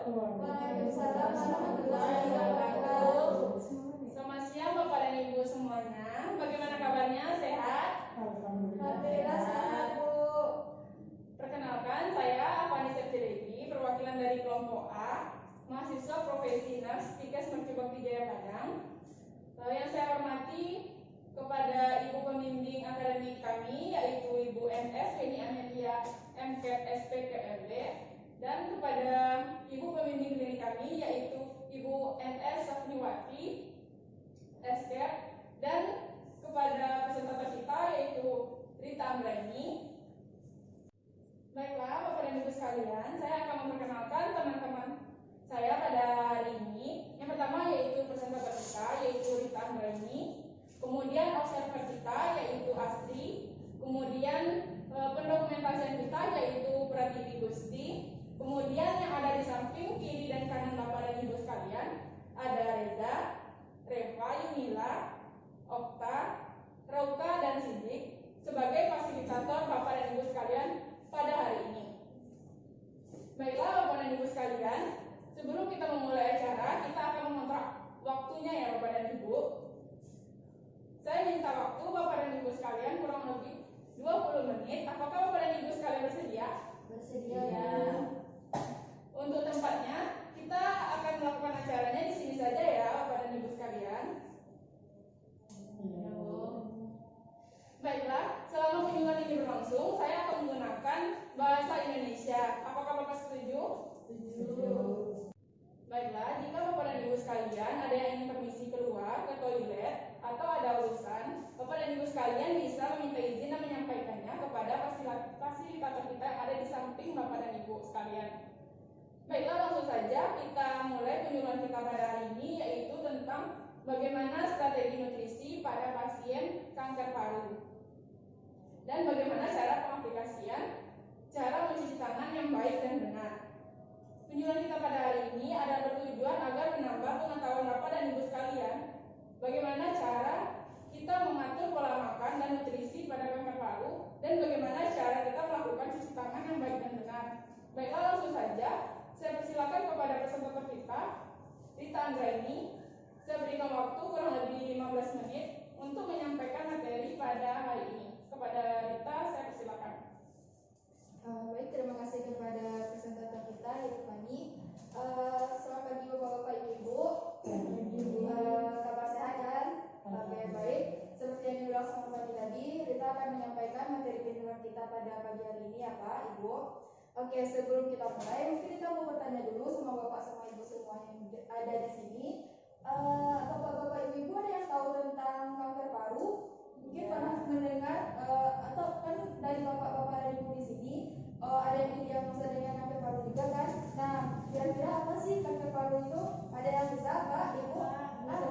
Waalaikumsalam warahmatullahi wabarakatuh. Selamat siang Bapak dan Ibu semuanya. Bagaimana kabarnya? Sehat? Alhamdulillah sehat, Bu. Perkenalkan, saya Afani Septidewi, perwakilan dari kelompok A, mahasiswa Profesi Nurse Tikes Mercibakti Jaya Padang. Yang saya hormati kepada Ibu Pembimbing akademik kami, yaitu Ibu NS Weni Amelia MKEP SPKMB, dan kepada Ibu Pembimbing klinik kami, yaitu Ibu NS Safniwati SKEP, dan kepada peserta kita, yaitu Rita Amrani. Baiklah, Bapak dan Ibu sekalian, saya akan memperkenalkan teman-teman saya pada hari ini. Yang pertama yaitu presentator kita, yaitu Rita Amrani. Kemudian observer kita, yaitu Astri. Kemudian pendokumentasian kita, yaitu Pratiwi Gusti. Kemudian yang ada di samping kiri dan kanan Bapak dan Ibu sekalian ada Reza, Reva, Yumila, Okta, Rauka, dan Sidik sebagai fasilitator Bapak dan Ibu sekalian pada hari ini. Baiklah Bapak dan Ibu sekalian, sebelum kita memulai acara, kita akan mengontrak waktunya ya Bapak dan Ibu. Saya minta waktu Bapak dan Ibu sekalian kurang lebih 20 menit. Apakah Bapak dan Ibu sekalian bersedia? Bersedia ya. Untuk tempatnya, kita akan melakukan acaranya di sini saja ya Bapak dan Ibu sekalian. Baiklah, selama kunjungan ini berlangsung, saya akan menggunakan bahasa Indonesia. Apakah Bapak setuju? Setuju. Baiklah, jika Bapak dan Ibu sekalian ada yang ingin permisi keluar ke toilet atau ada urusan, Bapak dan Ibu sekalian bisa meminta izin dan menyampaikannya kepada fasilitator kita yang ada di samping Bapak dan Ibu sekalian. Baiklah, langsung saja kita mulai kunjungan kita pada hari ini, yaitu tentang bagaimana strategi nutrisi pada pasien kanker paru dan bagaimana cara pengaplikasian cara mencuci tangan yang baik dan benar. Kunjungan kita pada hari ini adalah bertujuan agar menambah pengetahuan Bapak dan Ibu sekalian bagaimana cara kita mengatur pola makan dan nutrisi pada kanker paru dan bagaimana cara kita melakukan cuci tangan yang baik dan benar. Baiklah, langsung saja saya persilakan kepada presentator kita, Rita Andraini. Saya berikan waktu kurang lebih 15 menit untuk menyampaikan materi pada hari ini. Kepada Rita, saya persilakan. Baik, terima kasih kepada presentator kita, yaitu Fani. Selamat pagi Bapak-Bapak, Ibu-Ibu. Kabar sehat kan? Baik. Seperti yang dibilang sama Fani tadi, Rita akan menyampaikan materi kunjungan kita pada pagi hari ini ya Pak, Ibu. Oke, sebelum kita mulai, mungkin kita mau bertanya dulu sama Bapak sama Ibu semua yang ada di sini. Bapak-bapak, Ibu-Ibu ada yang tahu tentang kanker paru? Mungkin pernah mendengar atau kan dari Bapak-bapak dan Ibu di sini ada yang didiagnosa dengan kanker paru juga kan? Nah, kira-kira apa sih kanker paru itu? Ada yang bisa, Pak, Ibu?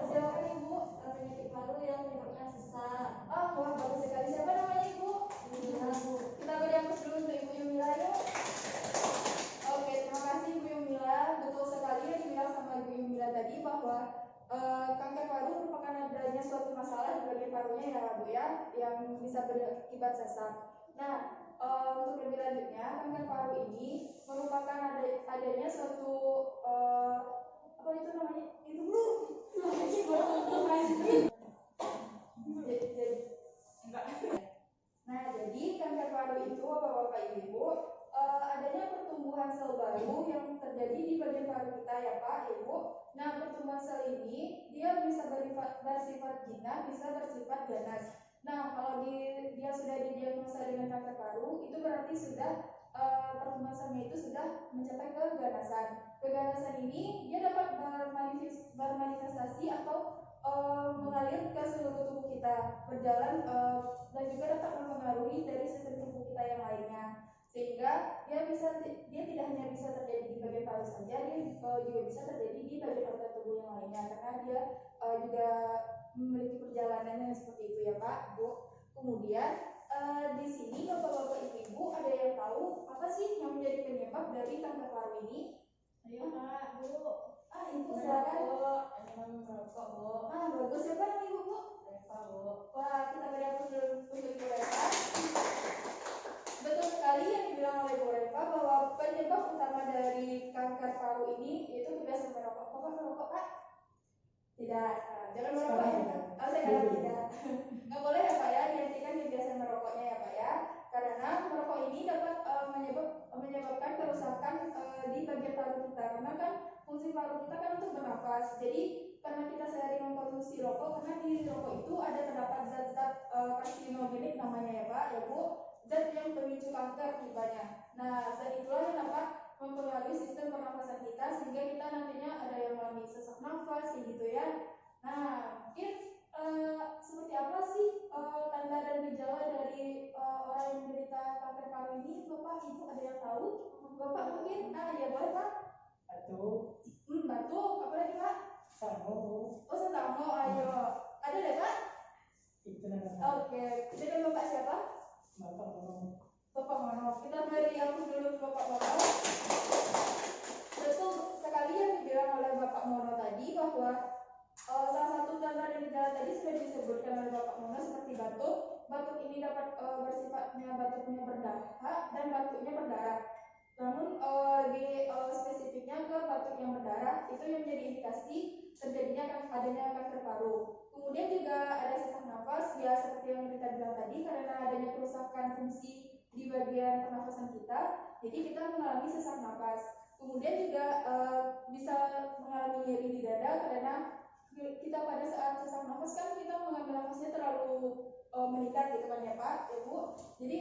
Silakan Ibu. Penyakit paru yang menyebabkan sesak. Wah, bagus sekali. Siapa namanya Ibu? Kita beri aplaus dulu untuk Ibu Yumila yuk. Oke, terima kasih Ibu Yumila. Betul sekali yang dibilang sama Ibu Yumila tadi bahwa kanker paru merupakan adanya suatu masalah di bagian parunya ya Bu ya, yang bisa berakibat sesak. Nah, untuk lebih lanjutnya, kanker paru ini merupakan adanya suatu apa itu namanya? Itu belum. Nah, jadi kanker paru itu Bapak-bapak Ibu adanya pertumbuhan sel baru yang terjadi di bagian paru kita ya Pak, Ibu. Nah, pertumbuhan sel ini dia bisa bersifat jinak, bisa bersifat ganas. Nah, kalau dia sudah didiagnosa dengan kanker paru, itu berarti sudah pertumbuhan selnya itu sudah mencapai keganasan. Keganasan ini dia dapat bermanifestasi atau mengalir ke seluruh tubuh kita, berjalan dan juga dapat mempengaruhi dari sistem tubuh kita yang lainnya. Sehingga dia tidak hanya bisa terjadi di bagian paru saja, dia juga bisa terjadi di bagian organ tubuh yang lainnya karena dia juga memiliki perjalanan yang seperti itu ya Pak, Bu. Kemudian di sini Bapak-bapak Ibu-Ibu ada yang tahu apa sih yang menjadi penyebab dari kanker paru ini? Ayo Pak, Bu. Ibu silakan. Merokok, Bu. Bagus. Siapa nama Ibu, Bu? Reva, Bu. Wah, kita beri aplaus dulu untuk Ibu Reva. Betul sekali yang dibilang oleh Bu Reva bahwa penyebab utama dari kanker paru ini merokok. Bapak merokok Pak? Tidak. Jangan merokok ya. Oh, sekarang tidak. Nggak boleh ya Pak ya, dihentikan kebiasaan merokoknya ya Pak ya. Karena merokok ini dapat menyebabkan kerusakan di bagian paru kita. Karena kan fungsi paru kita kan untuk bernafas. Jadi karena kita sehari mengkonsumsi rokok, karena di rokok itu ada terdapat zat-zat karsinogenik namanya ya Pak, ya Bu, zat yang pemicu kanker tipanya. Nah, zat itulah yang dapat mempengaruhi sistem pernafasan kita sehingga kita nantinya ada yang mengalami sesak nafas gitu ya. Nah, mungkin seperti apa sih tanda dan gejala dari orang yang menderita kanker paru ini? Bapak, Ibu ada yang tahu? Bapak mungkin? Ya boleh Pak. Batuk. Batuk. Apa lagi Pak? Sango. Oh, sesamo. Ayo. Ada deh Pak? Itu namanya. Oke. Dengan Bapak siapa? Bapak ngomong. Bapak Mono. Kita beri aku dulu ke Bapak Mono. Betul sekali yang dibilang oleh Bapak Mono tadi bahwa salah satu tanda dan gejala tadi sudah disebutkan oleh Bapak Mono seperti batuk. Batuk ini dapat bersifatnya batuknya berdarah dan batuknya berdarah. Namun lebih spesifiknya ke batuk yang berdarah itu yang menjadi indikasi terjadinya adanya kanker paru. Kemudian juga ada sesak nafas ya seperti yang kita bilang tadi karena adanya kerusakan fungsi di bagian pernafasan kita, jadi kita mengalami sesak nafas. Kemudian juga bisa mengalami nyeri di dada karena kita pada saat sesak nafas kan kita mengambil nafasnya terlalu meningkat gitu kan ya Pak, ya Bu. Jadi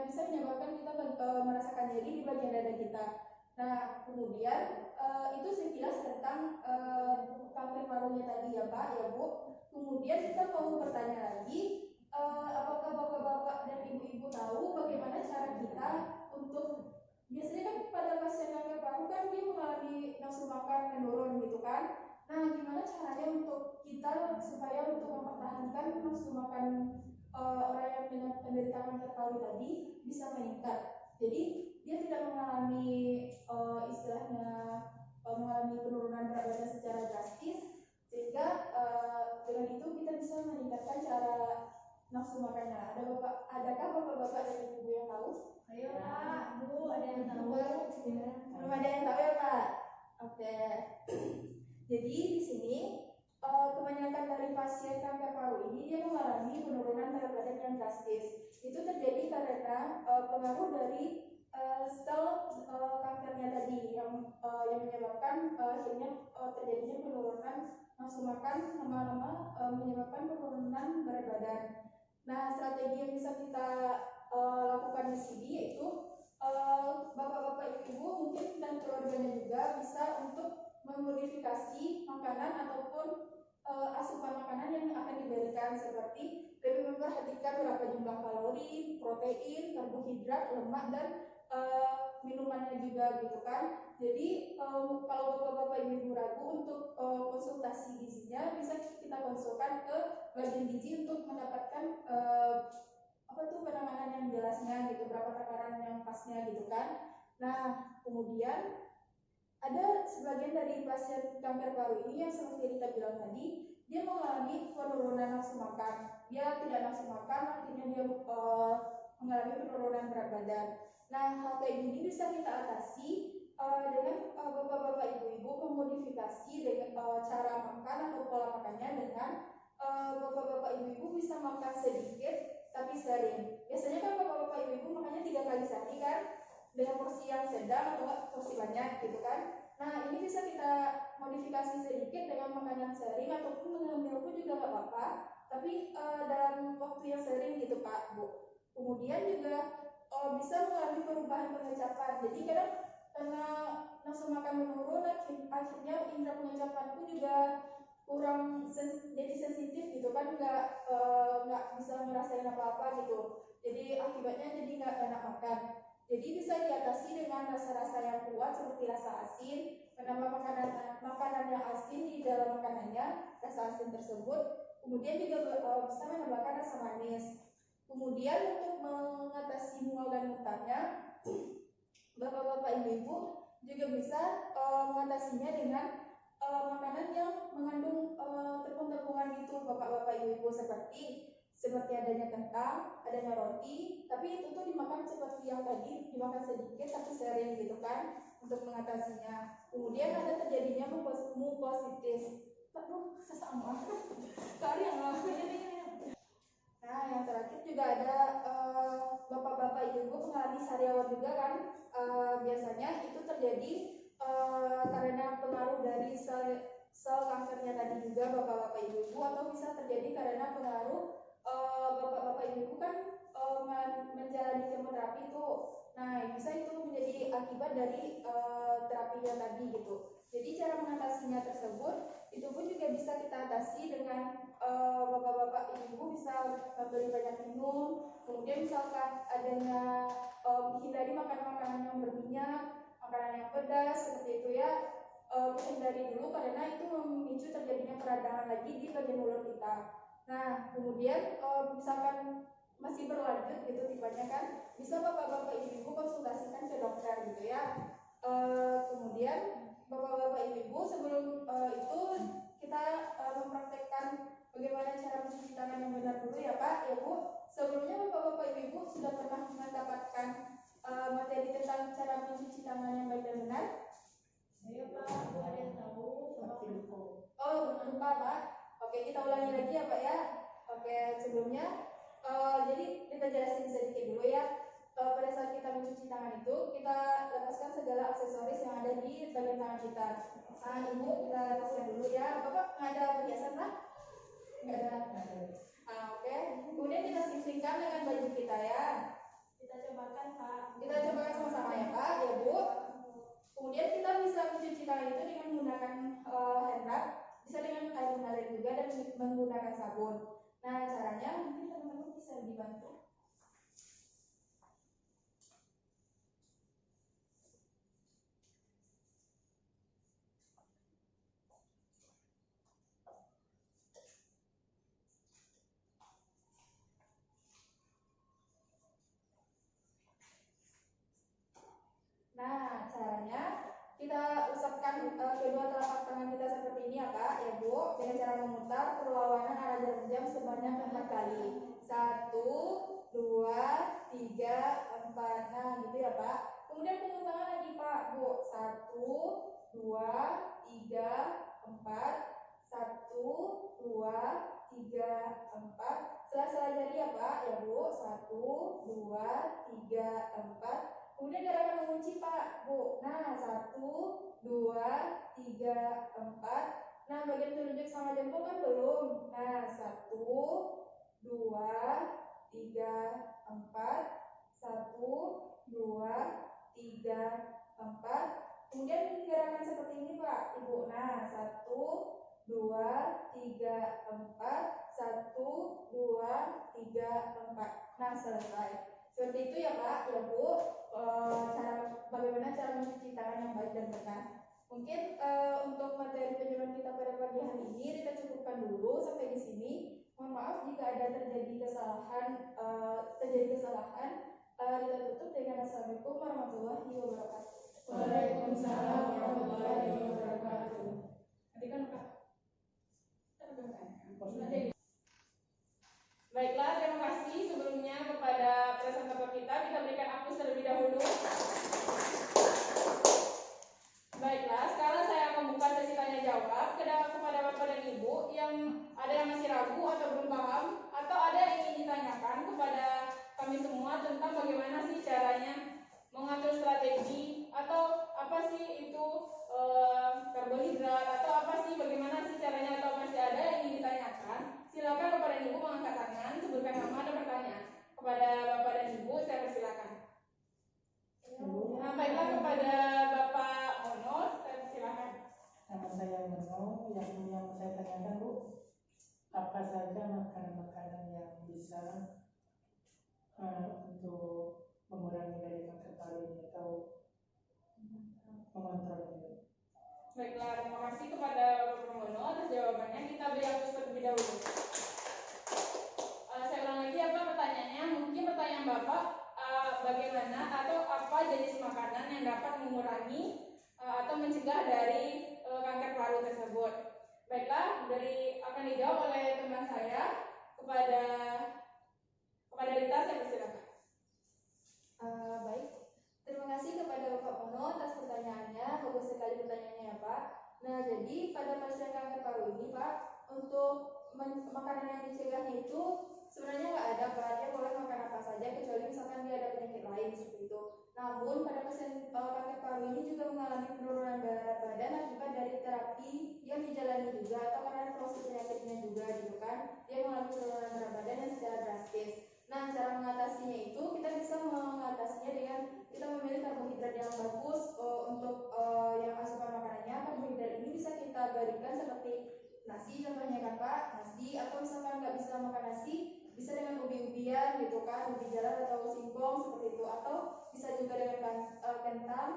bisa menyebabkan kita merasakan nyeri di bagian dada kita. Nah, kemudian itu sekilas tentang kanker parunya tadi ya Pak, ya Bu. Kemudian kita mau bertanya lagi, apakah bapak-bapak dan ibu-ibu tahu bagaimana cara kita untuk biasanya kan pada pasien kanker paru kan dia mengalami nafsu makan menurun gitu kan. Nah, gimana caranya untuk kita supaya untuk mempertahankan nafsu makan orang yang dengan penderita kanker paru tadi bisa meningkat. Jadi dia tidak mengalami istilahnya mengalami penurunan berat badan secara drastis sehingga dengan itu kita bisa meningkatkan cara nafsu makannya. Adakah bapak-bapak dan ibu yang tahu? Ayo Pak, Bu, ada yang tahu? Belum ada yang tahu ya Pak. Oke. Jadi di sini kebanyakan dari pasien kanker paru ini dia mengalami penurunan berat badan yang drastis. Itu terjadi karena pengaruh dari sel kankernya tadi yang menyebabkan akhirnya terjadinya penurunan nafsu makan lama-lama menyebabkan penurunan berat badan. Nah, strategi yang bisa kita lakukan di sini yaitu bapak-bapak ibu mungkin dan keluarganya juga bisa untuk memodifikasi makanan ataupun asupan makanan yang akan diberikan seperti lebih memperhatikan berapa jumlah kalori, protein, karbohidrat, lemak dan minumannya juga gitu kan. Jadi kalau bapak-bapak ibu ragu untuk konsultasi gizinya bisa kita konsulkan ke bagian gizi untuk mendapatkan penanganan yang jelasnya gitu, berapa takaran yang pasnya gitu kan. Nah, kemudian ada sebagian dari pasien kanker paru ini yang seperti kita bilang tadi, dia mengalami penurunan nafsu makan. Dia tidak nafsu makan, artinya dia mengalami penurunan berat badan. Nah, hal kayak gini bisa kita atasi dengan bapak-bapak ibu-ibu memodifikasi dengan cara makan atau pola makannya dengan bapak-bapak ibu-ibu bisa makan sedikit tapi sering. Biasanya kan bapak-bapak ibu-ibu makannya 3 kali sehari kan, dengan porsi yang sedang atau porsi banyak gitu kan. Nah, ini bisa kita modifikasi sedikit dengan makanan sering ataupun mengambil pun juga nggak apa-apa, tapi dalam waktu yang sering gitu Pak, Bu. Kemudian juga bisa mengalami perubahan pengecapan. Jadi karena nafsu makan menurun, akhirnya indera pengecapan pun juga kurang jadi sensitif gitu kan, nggak bisa ngerasain apa-apa gitu. Jadi akibatnya jadi nggak enak makan. Jadi bisa diatasi dengan rasa-rasa yang kuat seperti rasa asin, menambah makanan yang asin di dalam makanannya, rasa asin tersebut. Kemudian juga bisa menambahkan rasa manis. Kemudian untuk mengatasi mual dan muntahnya, bapak-bapak ibu-ibu juga bisa mengatasinya dengan makanan yang mengandung tepung-tepungan gitu bapak-bapak ibu-ibu seperti seperti adanya kentang, adanya roti, tapi itu tuh dimakan seperti yang tadi, dimakan sedikit tapi sering gitu kan untuk mengatasinya. Kemudian ada terjadinya mucositis. Aduh, sesama. Kali yang Nah, yang terakhir juga ada bapak-bapak ibu mengalami sariawan juga kan. Biasanya itu terjadi karena pengaruh dari sel kankernya tadi juga bapak-bapak ibu atau bisa terjadi karena pengaruh bapak-bapak ibu kan menjalani kemoterapi itu. Nah, bisa itu menjadi akibat dari terapinya tadi gitu. Jadi cara mengatasinya tersebut itu pun juga bisa kita atasi dengan bapak-bapak ibu bisa memberi banyak minum, kemudian misalkan adanya hindari makanan-makanan yang berminyak, makanan yang pedas seperti itu ya, kita hindari dulu karena itu memicu terjadinya peradangan lagi di bagian mulut kita. Nah, kemudian misalkan masih berlanjut gitu tipenya kan, bisa bapak-bapak ibu konsultasikan ke dokter gitu ya. Kemudian bapak-bapak ibu sebelum itu kita mempraktekkan bagaimana cara mencuci tangan yang benar dulu ya Pak, ya Bu. Sebelumnya bapak-bapak ibu sudah pernah mendapatkan materi tentang cara mencuci tangan yang baik dan benar? Saya Pak, ada yang tahu? Oh, lupa Pak. Oke, kita ulangi lagi ya Pak ya. Oke, sebelumnya jadi kita jelasin sedikit dulu ya. Pada saat kita mencuci tangan itu, kita lepaskan segala aksesoris yang ada di bagian tangan kita. Tangan ibu kita lepaskan dulu ya. Bapak nggak ada perhiasan Pak? Nggak ada. Oke. Kemudian kita sisihkan dengan baju kita ya. Kita cobakan Pak. Kita cobakan sama-sama ya Pak, ya Bu. Kemudian kita bisa mencuci tangan itu dengan menggunakan hand rub, bisa dengan air mengalir juga dan menggunakan sabun. Nah, caranya mungkin teman-teman bisa dibantu. Nah, caranya kita usapkan kedua telapak tangan kita seperti ini ya Kak, ya Bu, dengan cara memutar perlawanan arah jarum jam sebanyak 4 kali. 1, 2, 3, 4. Nah, gitu ya Pak. Kemudian punggung tangan lagi Pak, Bu. 1, 2, 3, 4. 1, 2, 3, 4. Sela-sela jari ya Pak, ya Bu. 1, 2, 3, 4. Kemudian gerakan mengunci Pak, Bu. Nah, 1, 2, 3, 4. Nah, bagian telunjuk sama jempol kan belum. Nah, 1, 2, 3, 4. 1, 2, 3, 4. Kemudian gerakan seperti ini Pak, Ibu. Nah, 1, 2, 3, 4. 1, 2, 3, 4. Nah, selesai. Seperti itu ya Pak, ya Bu. Bagaimana cara mencuci tangan yang baik dan benar. Mungkin untuk materi penjualan kita pada pagi hari ini kita cukupkan dulu sampai di sini. Mohon maaf jika ada terjadi kesalahan. Kita tutup dengan Assalamualaikum warahmatullahi wabarakatuh. Waalaikumsalam warahmatullahi wabarakatuh. Tadi kan Pak. Baiklah, terima kasih sebelumnya kepada presenter kita. Kita berikan aplaus terlebih dahulu. Baiklah, sekarang saya akan membuka sesi tanya jawab kepada Bapak dan Ibu yang ada yang masih ragu atau belum paham atau ada yang ingin ditanyakan kepada kami semua tentang bagaimana sih caranya mengatur strategi atau apa sih itu karbohidrat atau apa sih bagaimana sih caranya atau masih ada yang ingin ditanyakan. Silakan Bapak dan Ibu mengangkat tangan, sebutkan nama dan pertanyaan. Kepada Bapak dan Ibu saya persilakan. Nah, baiklah kepada Bapak Mono, saya persilakan. Nama saya Mono, yang saya tanyakan Bu, apa saja makanan-makanan yang bisa untuk mengurangi dari kanker paru ini atau mengontrol ini? Baiklah, terima kasih kepada Bapak Pramono atas jawabannya. Kita beri aplaus terlebih dahulu. Saya ulang lagi apa pertanyaannya? Mungkin pertanyaan Bapak bagaimana atau apa jenis makanan yang dapat mengurangi atau mencegah dari kanker paru tersebut. Baiklah, akan dijawab oleh teman saya. kepada Rita, saya persilakan. Baik, terima kasih kepada Bapak Mono atas pertanyaannya. Bagus sekali pertanyaannya ya Pak. Nah, jadi pada pasien kanker paru ini Pak, untuk makanan yang dicegahnya itu sebenarnya nggak ada Pak. Dia boleh makan apa saja kecuali misalkan dia ada penyakit lain seperti itu. Namun pada pasien kanker paru ini juga mengalami penurunan berat badan akibat dari terapi yang dijalani juga atau karena proses penyakitnya juga gitu kan. Dia mengalami penurunan berat badan yang secara drastis. Nah, cara mengatasinya itu kita bisa mengatasinya dengan kita memilih karbohidrat yang bagus untuk yang asupan makanannya. Karbohidrat ini bisa kita berikan seperti nasi contohnya kan Pak, nasi, atau misalkan nggak bisa makan nasi, bisa dengan ubi-ubian gitu kan, ubi jalar atau singkong seperti itu, atau bisa juga dengan kentang,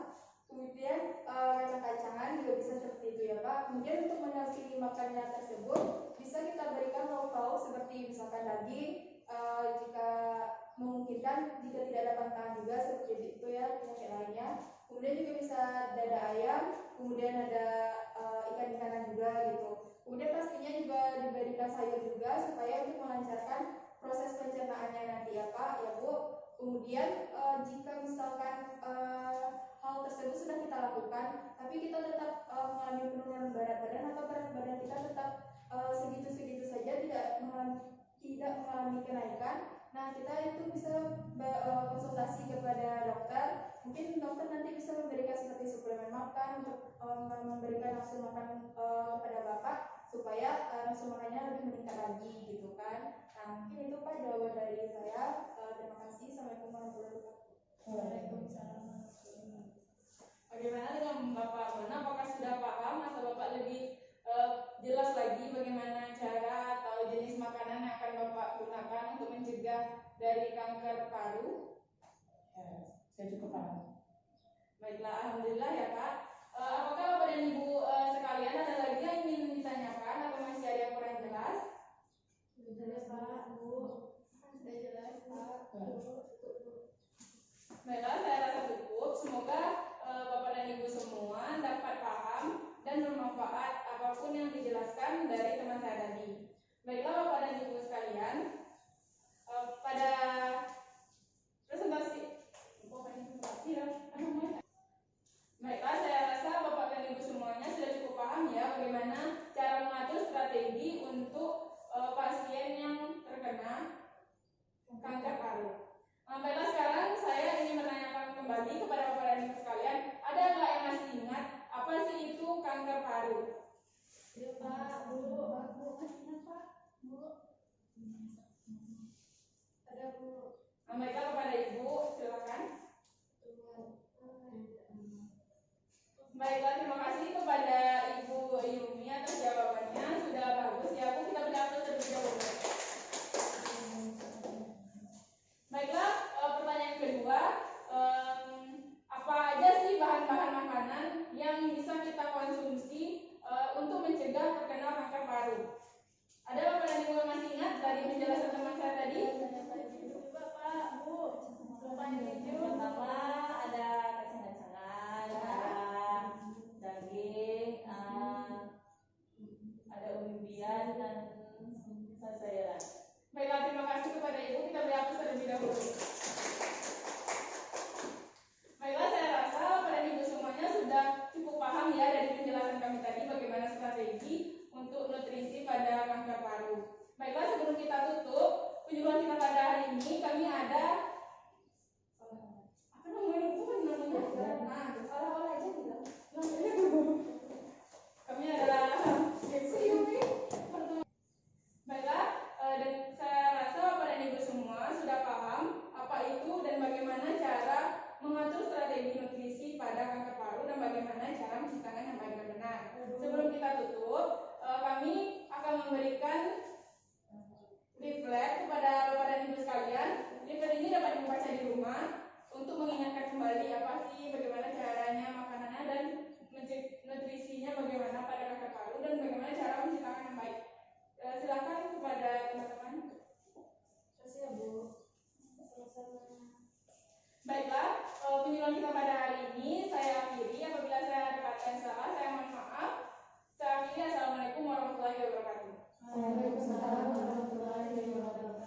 kemudian kacang-kacangan juga bisa seperti itu ya Pak. Kemudian untuk mendampingi makannya tersebut bisa kita berikan lauk-lauk seperti misalkan daging, jika memungkinkan, jika tidak ada pantangan juga seperti itu ya penyakit lainnya. Kemudian juga bisa dada ayam, kemudian ada ikan-ikanan juga gitu. Kemudian pastinya juga diberikan sayur juga supaya untuk melancarkan proses pencernaannya nanti ya Pak, ya Bu. Kemudian jika misalkan hal tersebut sudah kita lakukan, tapi kita tetap mengalami penurunan berat badan atau berat badan kita tetap segitu-segitu saja, tidak mengalami kenaikan. Nah, kita itu bisa konsultasi kepada dokter. Mungkin dokter nanti bisa memberikan seperti suplemen makan untuk memberikan nafsu makan kepada Bapak supaya nafsu makannya lebih meningkat lagi gitu kan. Nah, mungkin itu Pak jawaban dari saya. Terima kasih. Assalamualaikum warahmatullahi wabarakatuh. Waalaikumsalam. Bagaimana dengan Bapak Mono? Apakah sudah paham atau Bapak lebih jelas lagi bagaimana cara atau jenis makanan yang akan Bapak gunakan untuk mencegah dari kanker paru? Ya, saya cukup paham. Baiklah, alhamdulillah ya Pak. Apakah Bapak dan Ibu sekalian ada lagi yang ingin ditanyakan atau masih ada yang kurang jelas? Sudah jelas Pak, Bu. Sudah jelas Pak. Baiklah, saya rasa cukup. Semoga Bapak dan Ibu semua dapat paham dan bermanfaat apapun yang dijelaskan dari teman saya tadi. Baiklah Bapak dan Ibu sekalian, pada presentasi baiklah, saya rasa Bapak dan Ibu semuanya sudah cukup paham ya bagaimana cara mengatur strategi untuk pasien yang terkena kanker paru. Baiklah, sekarang saya ingin menanyakan kembali kepada Bapak dan Ibu sekalian, ada nggak yang masih ingat apa sih itu kanker paru? Ya Pak, Bu. Masih ingat Pak? Bu. Ada Bu. Baiklah kepada Ibu, silakan. Baiklah, terima kasih kepada Ibu Yumi atas jawabannya, sudah bagus ya Bu. Kita beri aplaus terlebih dahulu. Baiklah, pertanyaan kedua, apa aja sih bahan-bahan makanan yang bisa kita konsumsi untuk mencegah terkena kanker paru? Ada Bapak dan Ibu yang masih ingat dari penjelasan teman saya tadi? Bapak, Bu. Pertama ada kacang-kacangan, ada daging, ada umbi-umbian dan sayuran. Baiklah, terima kasih kepada Ibu. Kita beri aplaus terlebih dahulu. Baiklah, saya rasa Bapak dan Ibu semuanya sudah cukup paham ya dari penjelasan kami tadi bagaimana strategi untuk nutrisi pada kanker paru. Baiklah, sebelum kita tutup penyuluhan kita pada hari ini, kami ada Olah-olah aja gitu. kami ada baiklah, dan saya rasa Bapak dan Ibu semua sudah paham apa itu dan bagaimana cara mengatur strategi nutrisi pada kanker paru dan bagaimana cara mencuci tangan yang baik dan benar. Sebelum kita tutup, kami akan memberikan leaflet kepada Bapak dan Ibu sekalian. Leaflet ini dapat dibaca di rumah untuk mengingatkan kembali apa sih bagaimana caranya makanannya dan nutrisinya bagaimana pada kanker paru dan bagaimana cara mencuci tangan yang baik. Silakan kepada teman-teman. Terima kasih ya Bu. Sama-sama. Baiklah, penyuluhan kita pada hari ini saya akhiri. Apabila saya ada kata yang salah, saya mohon maaf. Saya akhiri. Assalamualaikum warahmatullahi wabarakatuh. Waalaikumsalam warahmatullahi wabarakatuh. Wabarakatuh.